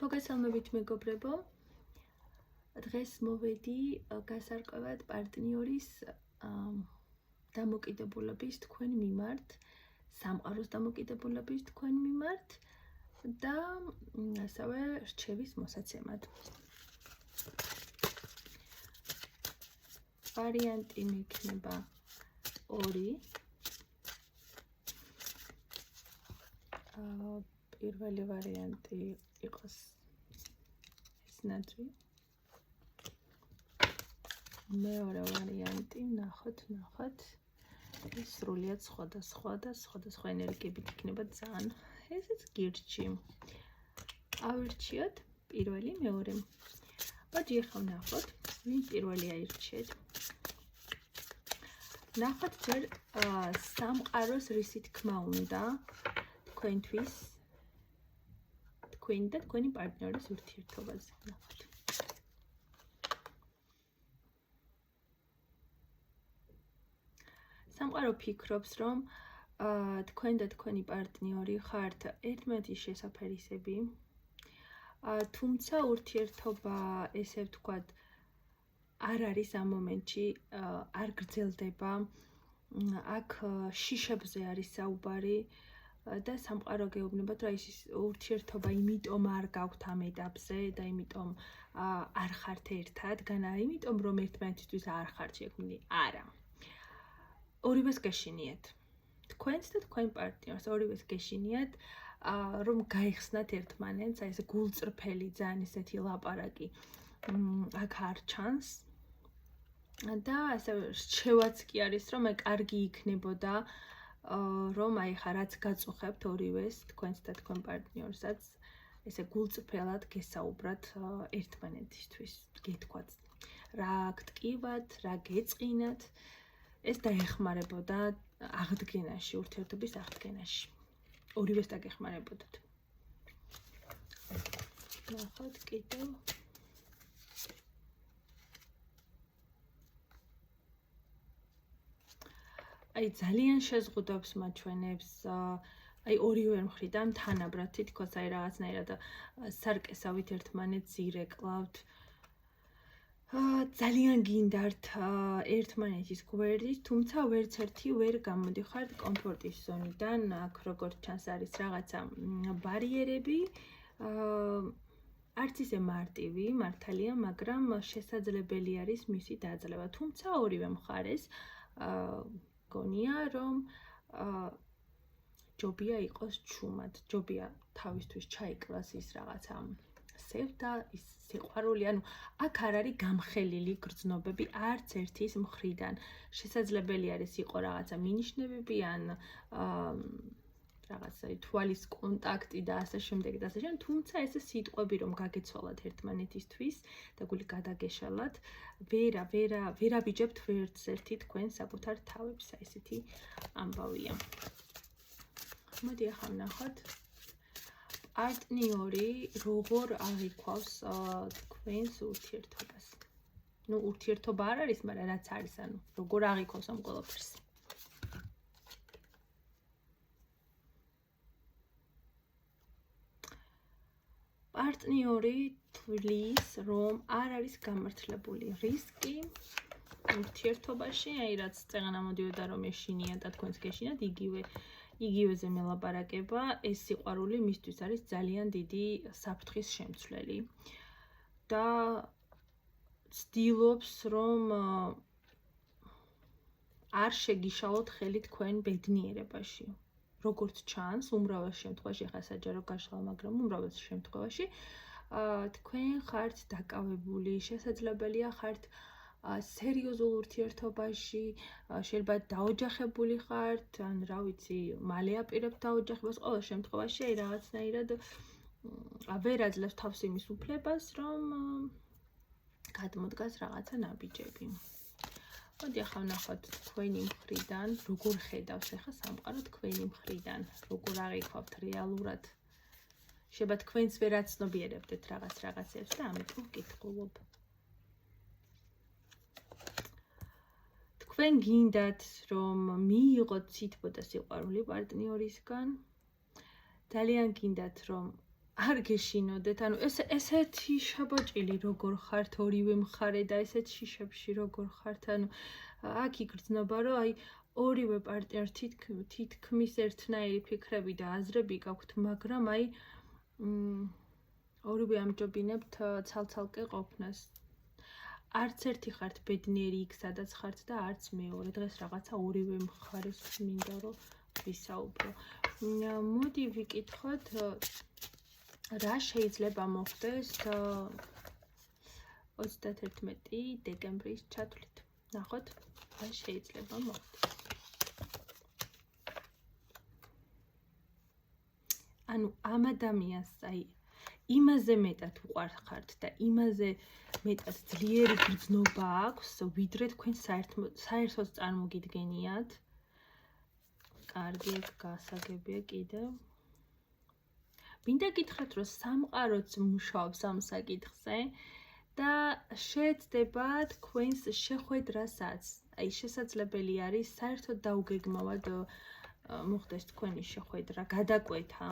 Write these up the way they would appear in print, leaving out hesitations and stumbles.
მოგესალმებით მეგობრებო, დღეს მოვედი გასარკვევად პარტნიორის დამოკიდებულების თქვენ მიმართ, სამყაროს დამოკიდებულების თქვენ მიმართ და ასევე რჩევის მოსაცემად. ვარიანტი მიქნება 2. პირველი ვარიანტი იყოს ეს ნაძვი. მეორე ვარიანტი ნახოთ. ეს სრულიად სხვადასხვა ენერგიებით იქნება ძალიან. ესეც გირჩი. ავირჩიოთ პირველი, მეორე. მოდი ახლა ნახოთ, ვინ პირველი აირჩიეთ. ნახოთ ჯერ სამყაროს რისი თქმა უნდა თქვენთვის თქვენ და თქვენი პარტნიორის ურთიერთობაზე. ნახოთ. სამყარო ფიქრობს, რომ თქვენ და თქვენი პარტნიორი ხართ ერთმანეთის შესაფერისები, თუმცა ურთიერთობა, ესე ვთქვათ, არ არის ამ მომენტში, არ გრძელდება, აქ შიშებზე არის საუბარი და სამყარო გეუბნებათ, რომ ის ურთიერთობა იმიტომ არ გაქვთ ამ ეტაპზე და იმიტომ არ ხართ ერთად, განა იმიტომ რომ ერთმანეთისთვის არ ხართ შექმნილი. არა. ორივეს გეშინიათ. თქვენს და თქვენ პარტნიორს ორივეს გეშინიათ, რომ გაიხსნათ ერთმანეთს, აი ეს გულწრფელი ძალიან ესეთი ლაპარაკი აქ არ ჩანს. და ასევე რჩევაც კი არის, რომ აი კარგი იქნებოდა, რომ აი ხა რაც გაწუხებთ ორივეს, თქვენს და თქვენ პარტნიორსაც, ესე გულწრფელად გესაუბრათ ერთმანეთისთვის, გეთქვათ რა გტკივათ, რა გეწყინათ. ეს დაეხმარებოდა აღდგენაში, ურთიერთობის აღდგენაში. ორივეს დაგეხმარებოდათ. ნახოთ კიდევ. აი ძალიან შეზღუდავს მაჩვენებს, აი ორივე მხრიდან თანაბრად თითქოს აი რაღაცნაირად სარკესავით ერთმანეთს ირეკლავთ. ძალიან გინდართ ერთმანეთის გვერდით, თუმცა ვერც ერთი ვერ გამოდიხართ კომფორტის ზონიდან, აქ როგორც ჩანს არის რაღაცა ბარიერები, არც ისე მარტივი, მართალია, მაგრამ შესაძლებელი არის მისი დაძლევა, თუმცა ორივე მხარეს გონია, რომ ჯობია იყოს ჩუმად, ჯობია თავისთვის ჩაიკლას ის რაღაცა სევდა, ის სიყვარული, ანუ აქ არ არის გამხელილი გრძნობები არც ერთის მხრიდან. შესაძლებელი არის იყო რაღაცა მინიშნებები ან რაღაცა თვალის კონტაქტი და ასე შემდეგ და ასე შემდეგ, თუმცა ეს სიტყვები რომ გაგეცვალათ ერთმანეთისთვის და გული გადაგეშალათ, ვერაბიჯებთ ვერც ერთი თქვენ საკუთარ თავებს, ესეთი ამბავია. მოდი ახლა ვნახოთ. პარტნიორი როგორ აღიქვავს თქვენს ურთიერთობას. ნუ ურთიერთობა არ არის, მაგრამ რაც არის, ანუ როგორ აღიქვავს ამ ყველაფერს. პარტნიორი თვლის, რომ არ არის გამართლებული რისკი ურთიერთობაში, აი რაც წეღანა მოდიოდა რომ ეშინიათ და თქვენს გეშინიათ, იგივეზე მელაპარაკება, ეს სიყვარული მისთვის არის ძალიან დიდი საფრთხის შემცვლელი და ცდილობს, რომ არ შეგიშალოთ ხელი თქვენ ბედნიერებაში. როგორც ჩანს, უმრავ შემთხვევაში, ხა საჯარო გაშლა, მაგრამ უმრავ შემთხვევაში თქვენ ხართ დაკავებული, შესაძლებელია ხართ სერიოზულ ურთიერთობაში, შეიძლება დაოჯახებული ხართ, ან რა ვიცი, მალე აპირებთ დაოჯახებას, ყოველ შემთხვევაში აი რაღაცნაირად ვერ აძლევს თავს იმის უფლებას, რომ გადმოდგას რაღაცა ნაბიჯები. მოდი ახლა ვნახოთ თქვენი მხრიდან, როგორ ხედავს ახლა სამყარო თქვენი მხრიდან, როგორ აღიქვავთ რეალურად. შეიძლება თქვენც ვერ აცნობიერებდეთ რაღაცებს და ამიტომ ვკითხულობ. თქვენ გინდათ, რომ მიიღოთ სითბო და სიყვარული პარტნიორისგან, ძალიან გინდათ, რომ არ გეშინოდეთ, ანუ ესეთი შაბოჭილი როგორ ხართ ორივე მხარე და ესეთ შიშებში როგორ ხართ, ანუ აქ იგრძნობა, რომ აი ორივე პარტნიორს თითქმის ერთნაირი ფიქრები და აზრები გაქვთ, მაგრამ აი ორივე ამჯობინებთ ცალ-ცალკე ყოფნას. არც ერთი ხართ ბედნიერი იქ, სადაც ხართ და არც მეორე. დღეს რაღაცა ორივე მხარეს მინდა რომ ვისაუბრო. მოდი ვიკითხოთ რა შეიძლება მოხდეს 31 დეკემბრის ჩათვლით. ნახოთ, რა შეიძლება მოხდეს. ანუ ამ ადამიანს აი იმაზე მეტად უყვარხართ და იმაზე მეტად ძლიერი გრძნობა აქვს, ვიდრე თქვენ საერთოდ წარმოგიდგენიათ. კარგი, ეგ გასაგებია კიდევ. მინდა გითხრათ, რომ სამყაროც მუშაობს ამ საკითხზე და შეეცდება თქვენს შეხვედრასაც. აი შესაძლებელი არის საერთოდ დაუგეგმავად მოხდეს თქვენი შეხვედრა, გადაკვეთა.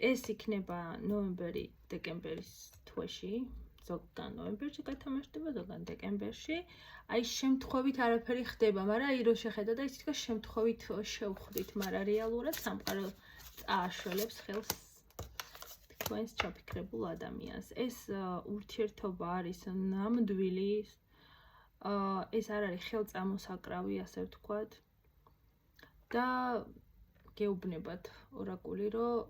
ეს იქნება ნოემბერი-დეკემბერის თვეში, ზოგან ნოემბერში გათამაშდება, ზოგან დეკემბერში. აი შემთხვევით არაფერი ხდება, მაგრამ აი რო შეხედა და ის თქოს შემთხვევით შევხვდით, მაგრამ რეალურად სამყარო წააშველებს ხელს თქვენს ჩაფიქრებულ ადამიანს. ეს ურთიერთობა არის ნამდვილი, ეს არ არის ხელწამოსაკრავი, ასე ვთქვათ. და გეუბნებათ ორაკული, რომ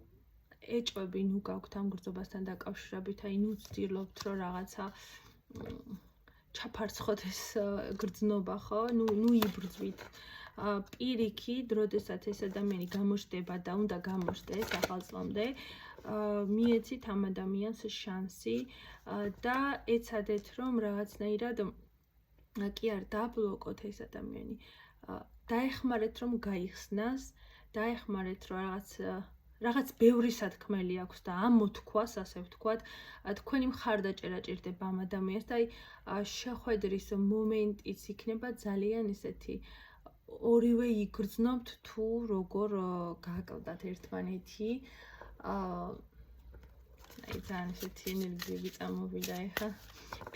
ეჭვები ნუ გაქვთ ამ გრძნობასთან დაკავშირებით, აი ნუ ვცდილობთ, რომ რაღაცა ჩაფარცხოთ ეს გრძნობა, ხო? ნუ იბრძვით. პირიქით, როდესაც ეს ადამიანი გამოჩნდება და უნდა გამოჩნდეს ახალწლამდე, მიეცით ამ ადამიანს შანსი და ეცადეთ, რომ რაღაცნაირად კი არ დაბლოკოთ ეს ადამიანი. დაეხმარეთ, რომ გაიხსნას, დაეხმარეთ, რომ რაღაც ბევრი სათქმელი აქვს და ამ მოთქვას, ასე ვთქვათ, თქვენი მხარდაჭერა ჭირდება ამ ადამიანს და აი შეხვედრის მომენტიც იქნება ძალიან ესეთი ორივე იგრძნობთ თუ როგორ გააკლდათ ერთმანეთი. აი ძალიან ესეთი ენერგიები წამოვიდა ეხა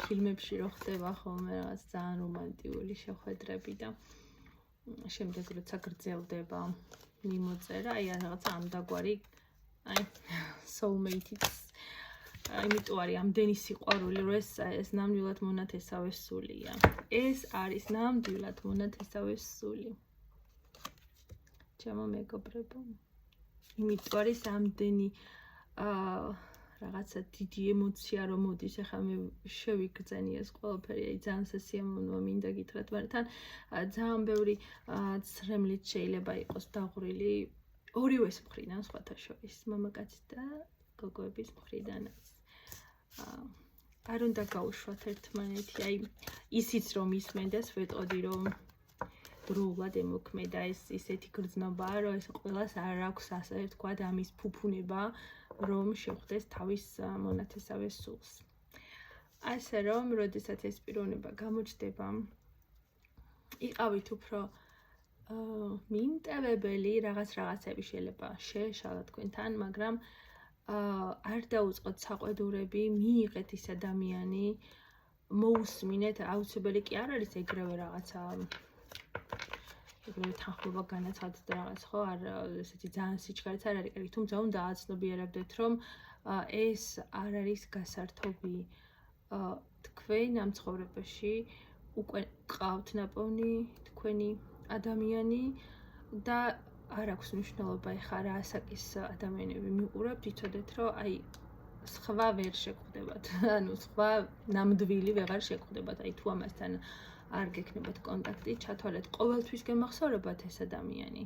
ფილმებში რო ხდება ხოლმე რაღაც ძალიან რომანტიკული შეხვედრები და შემდეგ როცა გრძელდება მიმოწერა, აი რაღაცა ამდაგვარი, აი soulmate-იც. იმიტომ არის ამდენი სიყვარული, რომ ეს ნამდვილად მონათესავე სულია. ეს არის ნამდვილად მონათესავე სული. ჩემო მეგობრებო. იმიტომ არის ამდენი რაღაცა დიდი ემოცია რომ მოდის, ახლა მე შევიგრძენი ეს ყველაფერი, აი ძალიან სასიამოვნოა მინდა გითხრათ, მაგრამ ძალიან ბევრი ცრემლით შეიძლება იყოს დაღვრილი ორივეს მხრიდან, სხვათა შორის, მამაკაცის და გოგოების მხრიდანაც. არ უნდა გაუშვათ ერთმანეთი, აი ისიც რომ ისმენდეს, ვეტყოდი რომ დროულად ემოქმედა ეს ისეთი გრძნობაა, რომ ეს ყველას არ აქვს ასე ვთქვათ ამის ფუფუნება, რომ შეხვდეს თავის მონათესავე სულს. ასე რომ, როდესაც ეს პიროვნება გამოჩნდება, იყავით უფრო მიმტევებელი, რაღაცები შეიძლება შეეშალათ თქვენთან, მაგრამ არ დაუწყოთ საყვედურები, მიიღეთ ის ადამიანი, მოусმინეთ, აუცილებელი კი არ არის ეგრევე რაღაცა ეგრევე თანხმობა განაცხადოთ რაღაც, ხო, არ ესეთი ძალიან სიჩქარეც არ არის კარგი, თუმცა უნდა აცნობიერებდეთ, რომ ეს არ არის გასართობი თქვენ ამ ცხოვრებაში, უკვე ყავთ ნაპოვნი თქვენი ადამიანი და არ აქვს მნიშვნელობა ეხლა რა ასაკის ადამიანები მიყურებთ, იცოდეთ, რომ აი სხვა ვერ შეგხვდებათ, ანუ სხვა ნამდვილი ვეღარ შეგხვდებათ, აი თუ ამასთან არ გექნებათ კონტაქტი, ჩათვალეთ, ყოველთვის გემახსოვრებათ ეს ადამიანი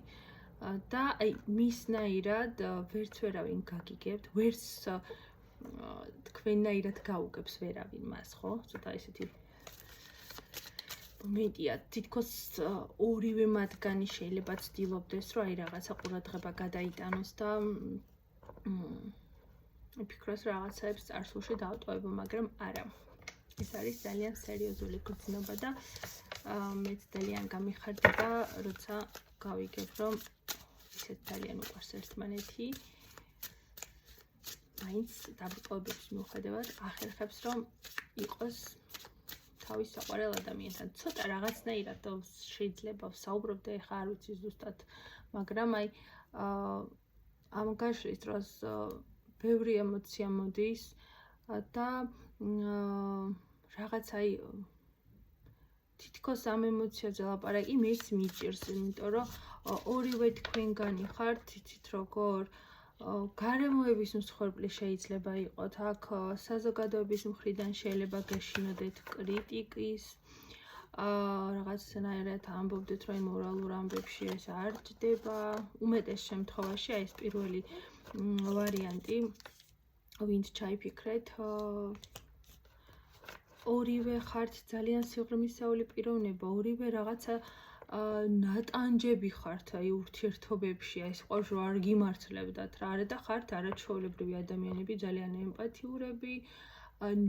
და აი მისნაირად ვერც ვერავინ გაგიგებთ, ვერც თქვენნაირად გაუგებს ვერავინ მას, ხო? ცოტა ესეთი მომენტია, თითქოს ორივე მათგანი შეიძლება ცდილობდეს, რომ აი რაღაცა ყურადღება გადაიტანოს და ვფიქროს რაღაცაებს წარსულში დავტოვებო, მაგრამ არა. ეს არის ძალიან სერიოზული გრძნობა და მეც ძალიან გამიხარდება, როცა გავიგებ, რომ ისეთ ძალიან უყვარს ერთმანეთი. მაინც დაბრკოლების მიუხედავად ახერხებს რომ იყოს თავის საყვარელ ადამიანთან. ცოტა რაღაცნაირად შეიძლება ვსაუბრობ და ეხლა არ ვიცი ზუსტად, მაგრამ აი ამ გაშლის დროს ბევრი ემოცია მოდის და რაღაც აი თითქოს ამ ემოციაზე ლაპარაკი მეც მიჭირს, იმიტომ რომ ორივე თქვენგანი ხართ, იცით როგორ გარემოების მსხვერპლი შეიძლება იყოთ, აქ საზოგადოების მხრიდან შეიძლება გეშინოდეთ კრიტიკის, რაღაცნაირად ამბობდეთ, რომ მორალურ ამბებში ეს არ ჯდება, უმეტეს შემთხვევაში აი ეს პირველი ვარიანტი, ვინც ჩაიფიქრეთ, ორივე ხართ ძალიან სიღრმისეული პიროვნება, ორივე რაღაცა ნატანჯები ხართ აი ურთიერთობებში, აი სიყვარულში არ გიმართლებდათ რა არა და ხართ არაჩვეულებრივი ადამიანები, ძალიან ემპათიურები,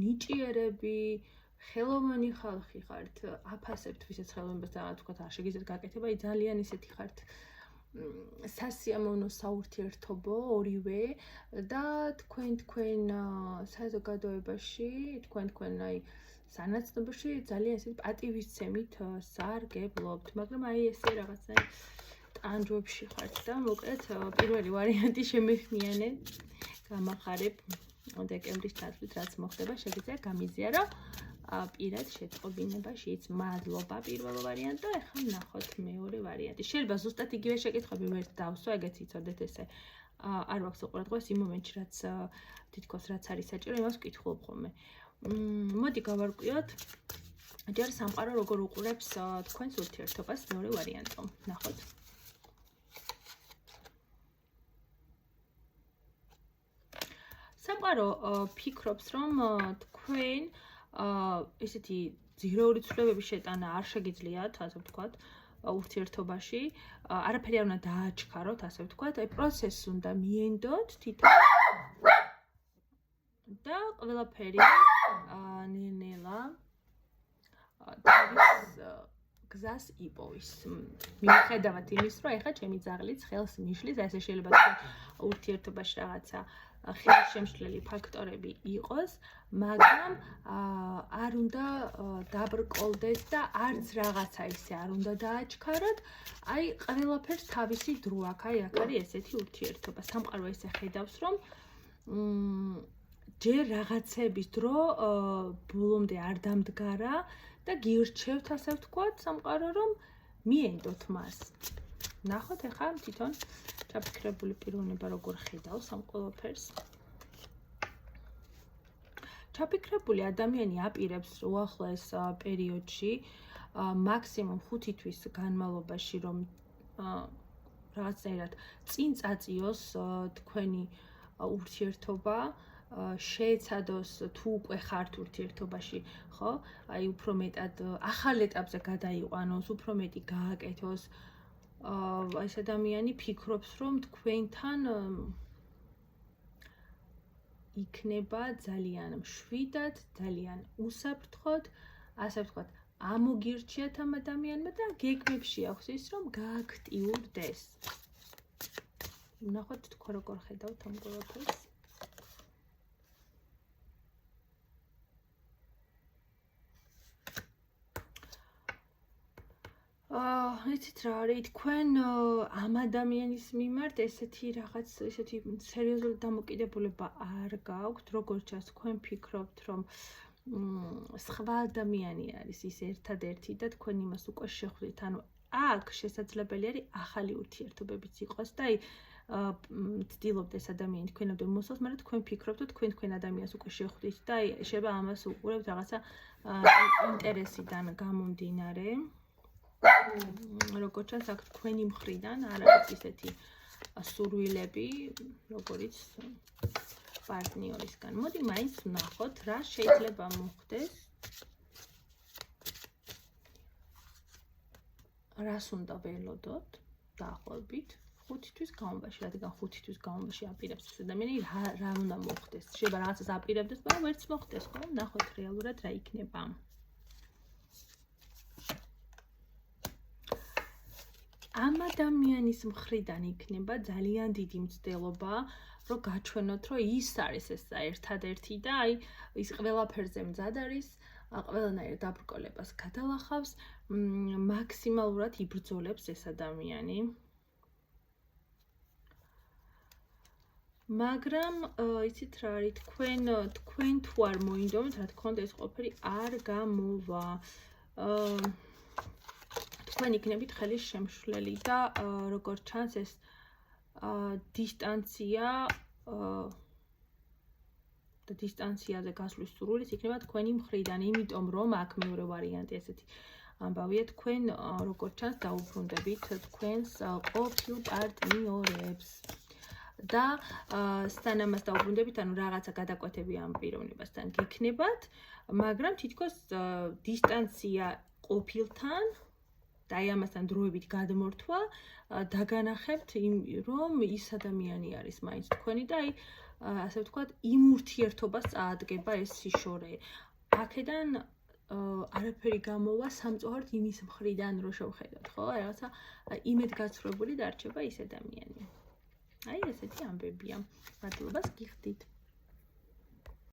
ნიჭიერები, ხელოვანი ხალხი ხართ, აფასებთ ვისაც ხელოვნებას და თქვა არ შეგიძლიათ გაკეთება, აი ძალიან ისეთი ხართ სასიამოვნო საურთიერთობო ორივე და თქვენ საზოგადოებაში, თქვენ აი სანაცნობოში ძალიან ისეთ პატივისცემით სარგებლობთ, მაგრამ აი ესე რაღაცნაირ ტანჯვებში ხართ და მოკლედ პირველი ვარიანტი შემეხმიანე, გამახარებ დეკემბრის ჩათვლით რაც მოხდება, შეგიძლია გამიზიარო პირად შეწყობინებაშიც. მადლობა პირველ ვარიანტ და ახლა ვნახოთ მეორე ვარიანტი. შეიძლება ზუსტად იგივე შეკითხვები ვერ დავსვა, ეგეც იცოდეთ ესე არ ვაქვს უყურადღებას იმ მომენტში, რაც თითქოს რაც არის საჭირო, იმას ვკითხულობ ხოლმე. მოდი გავარკვიოთ ჯერ სამყარო როგორ უყურებს თქვენს ურთიერთობას, მეორე ვარიანტო. ნახოთ. სამყარო ფიქრობს, რომ თქვენ ესეთი ძირეული ცვლილებების შეტანა არ შეგიძლიათ, ასე ვთქვათ, ურთიერთობაში, არაფერი არ უნდა დააჩქაროთ, ასე ვთქვათ, აი პროცესს უნდა მიენდოთ თითქოს და ყველაფერი ნელ-ნელა თავის გზას იპოვის. მიუხედავად იმის, რომ ეხლა ჩემი ძაღლიც ხელს მიშლის, ესე შეიძლება ურთიერთობაში რაღაცა ხელშემშლელი ფაქტორები იყოს, მაგრამ არ უნდა დაბრკოლდეთ და არც რაღაცა ისე არ უნდა დააჩქაროთ, აი ყველაფერს თავისი დრო აქვს, აი აქ არის ესეთი ურთიერთობა. სამყარო ესე ხედავს, რომ ჯერ რაღაცების დრო ბოლომდე არ დამდგარა და გირჩევთ, ასე ვთქვათ, სამყარო რომ მიენდოთ მას. ნახოთ ახლა თვითონ ჩაფიქრებული პიროვნება როგორ ხედავს ამ ყველაფერს. ჩაფიქრებული ადამიანი აპირებს უახლოეს პერიოდში, მაქსიმუმ 5 თვის განმავლობაში, რომ რაღაცნაირად წინ წაწიოს თქვენი ურთიერთობა, შეეცადოს თუ უკვე ხართ ურთიერთობაში, ხო? აი უფრო მეტად ახალ ეტაპზე გადაიყვანოს, უფრო მეტი გააკეთოს. ეს ადამიანი ფიქრობს, რომ თქვენთან იქნება ძალიან მშვიდად, ძალიან უსაფრთხოდ, ასე ვთქვათ, ამოგირჩიათ ამ ადამიანმა და გეგმებში აქვს ის, რომ გააქტიურდეს. ნახოთ თქვენ როგორ ხედავთ ამ ყველაფერს. იცით რა არის, თქვენ ამ ადამიანის მიმართ ესეთი რაღაც, ესეთი სერიოზული დამოკიდებულება არ გაქვთ, როგორც ჩანს, თქვენ ფიქრობთ, რომ სხვა ადამიანი არის ის ერთადერთი და თქვენ იმას უკვე შეხვდით, ანუ აქ შესაძლებელი არის ახალი ურთიერთობებიც იყოს და აი ცდილობთ ეს ადამიანი თქვენამდე მოსულს, მაგრამ თქვენ ფიქრობთ, რომ თქვენ ადამიანს უკვე შეხვდით და აი შეიძლება ამას უყურებთ რაღაცა ინტერესიდან გამომდინარე. როგორც ჩანს, აქ თქვენი მხრიდან არ არის ისეთი სურვილები, როგორიც პარტნიორისგან. მოდი მაინც ვნახოთ, რა შეიძლება მოხდეს. რას უნდა ველოდოთ დაახლოებით 5 თვის განმავლობაში, რადგან 5 თვის განმავლობაში აპირებს ეს ადამიანი რა უნდა მოხდეს. შეიძლება რაღაცას აპირებდეს, მაგრამ ვერც მოხდეს, ხო? ვნახოთ რეალურად რა იქნება. ამ ადამიანის მხრიდან იქნება ძალიან დიდი მცდელობა რომ გაჩვენოთ, რომ ის არის ეს ერთადერთი და აი ის ყველაფერზე მზად არის, ყველანაირ დაბრკოლებას გადალახავს, მაქსიმალურად იბრძოლებს ეს ადამიანი. მაგრამ იცით რა არის, თქვენ თუ არ მოინდომთ, რა თქმა უნდა ეს ყველაფერი არ გამოვა. თქვენ იქნებით ხელის შემშლელი და როგორც ჩანს ეს დისტანცია და დისტანციაზე გასვლის სურვილიც იქნება თქვენი მხრიდან, იმიტომ რომ აქ მეორე ვარიანტი ესეთი ამბავია, თქვენ როგორც ჩანს დაუბრუნდებით თქვენს ყოფილ პარტნიორებს. და სანამ მას დაუბრუნდებით, ანუ რაღაცა გადაკვეთები ამ პიროვნებასთან გექნებათ, მაგრამ თითქოს დისტანცია ყოფილთან და აი ამასთან დროებით გადმორთვა დაგანახებთ, რომ ის ადამიანი არის მაინც თქვენი და აი ასე ვთქვათ, იმ ურთიერთობას წაადგება ეს სიშორე. აქედან არაფერი გამოვა სამწუხაროდ იმის მხრიდან რო შევხედოთ, ხო? რაღაცა იმედგაცრუებული დარჩება ის ადამიანი. აი ესეთი ამბებია. მადლობას გიხდით.